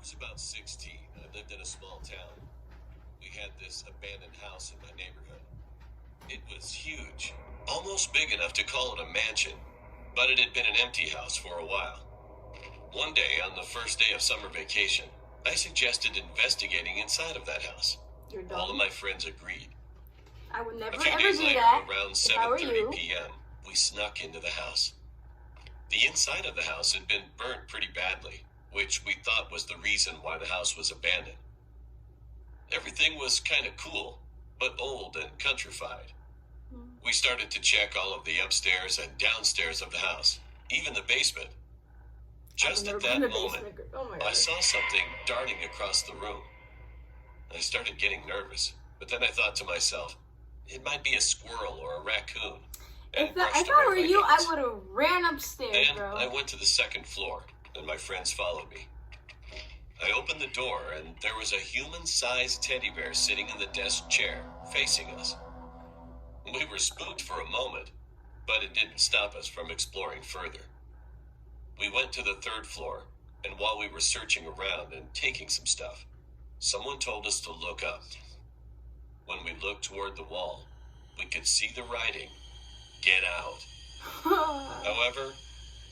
was about 16. I lived in a small town. We had this abandoned house in my neighborhood. It was huge, almost big enough to call it a mansion, but it had been an empty house for a while. One day, on the first day of summer vacation, I suggested investigating inside of that house. You're dumb. All of my friends agreed. I would never A few ever days do later, that. around If I were 7:30 you. p.m., we snuck into the house. The inside of the house had been burnt pretty badly, which we thought was the reason why the house was abandoned. Everything was kind of cool, but old and countrified. We started to check all of the upstairs and downstairs of the house, even the basement. Just at that moment, Oh my I god. saw something darting across the room. I started getting nervous, but then I thought to myself, it might be a squirrel or a raccoon. And If brushed I away were my you, I thoughts. would have ran upstairs, Then bro. I went to the second floor, and my friends followed me. I opened the door, and there was a human-sized teddy bear sitting in the desk chair, facing us. We were spooked for a moment, but it didn't stop us from exploring further. We went to the third floor, and while we were searching around and taking some stuff, someone told us to look up. When we looked toward the wall, we could see the writing, "Get out." However,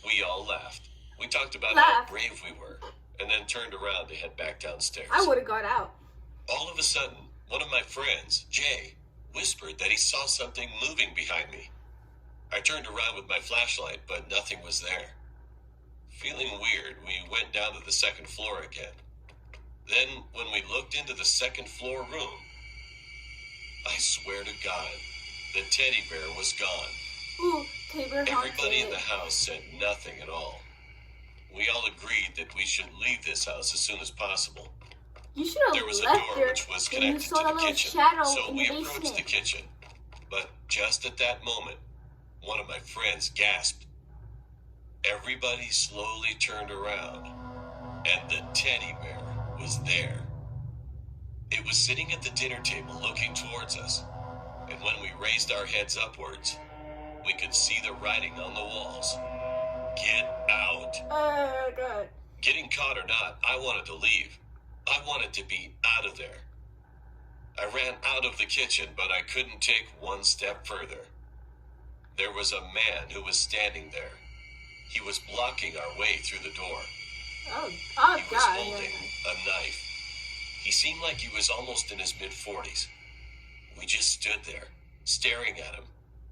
we all laughed. We talked about how Laughed. brave we were, and then turned around to head back downstairs. I would have got out. All of a sudden, one of my friends, Jay, whispered that he saw something moving behind me. I turned around with my flashlight, but nothing was there. Feeling weird, we went down to the second floor again. Then, when we looked into the second floor room, I swear to God, the teddy bear was gone. Ooh, Tabor Everybody in haunted. the house said nothing at all. We all agreed that we should leave this house as soon as possible. You should There have was a left door there which was when you connected saw to that the little kitchen, shadow so in we the approached the basement. kitchen. But just at that moment, one of my friends gasped. Everybody slowly turned around, and the teddy bear was there. It was sitting at the dinner table looking towards us, and when we raised our heads upwards, we could see the writing on the walls. Get out. Oh god. Getting caught or not, I wanted to leave. I wanted to be out of there. I ran out of the kitchen, but I couldn't take one step further. There was a man who was standing there. He was blocking our way through the door. Oh He was god. holding a knife. He seemed like he was almost in his mid-40s. We just stood there, staring at him,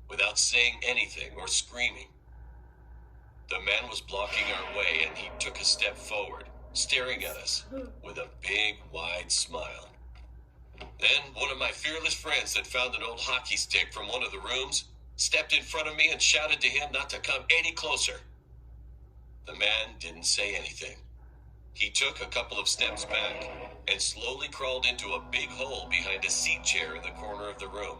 without saying anything or screaming. The man was blocking our way, and he took a step forward, staring at us with a big, wide smile. Then one of my fearless friends that found an old hockey stick from one of the rooms stepped in front of me and shouted to him not to come any closer. The man didn't say anything. He took a couple of steps back and slowly crawled into a big hole behind a seat chair in the corner of the room.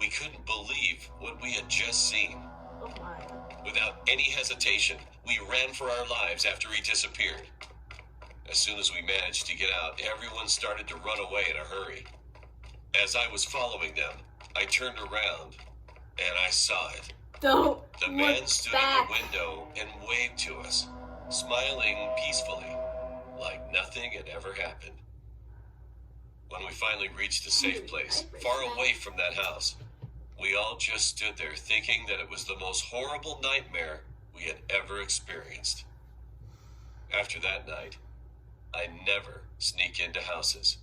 We couldn't believe what we had just seen. Oh my. Without any hesitation, we ran for our lives after he disappeared. As soon as we managed to get out, everyone started to run away in a hurry. As I was following them, I turned around and I saw it. Don't The look man stood back. in the window and waved to us, smiling peacefully, like nothing had ever happened. When we finally reached a safe place, far away from that house, we all just stood there thinking that it was the most horrible nightmare we had ever experienced. After that night, I never sneak into houses,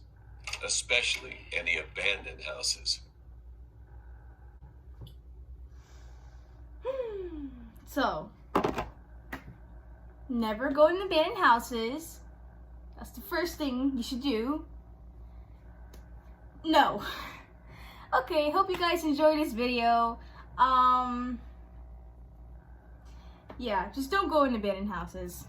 especially any abandoned houses. So, never go in abandoned houses. That's the first thing you should do. No. Okay, hope you guys enjoyed this video. Yeah, just don't go in abandoned houses.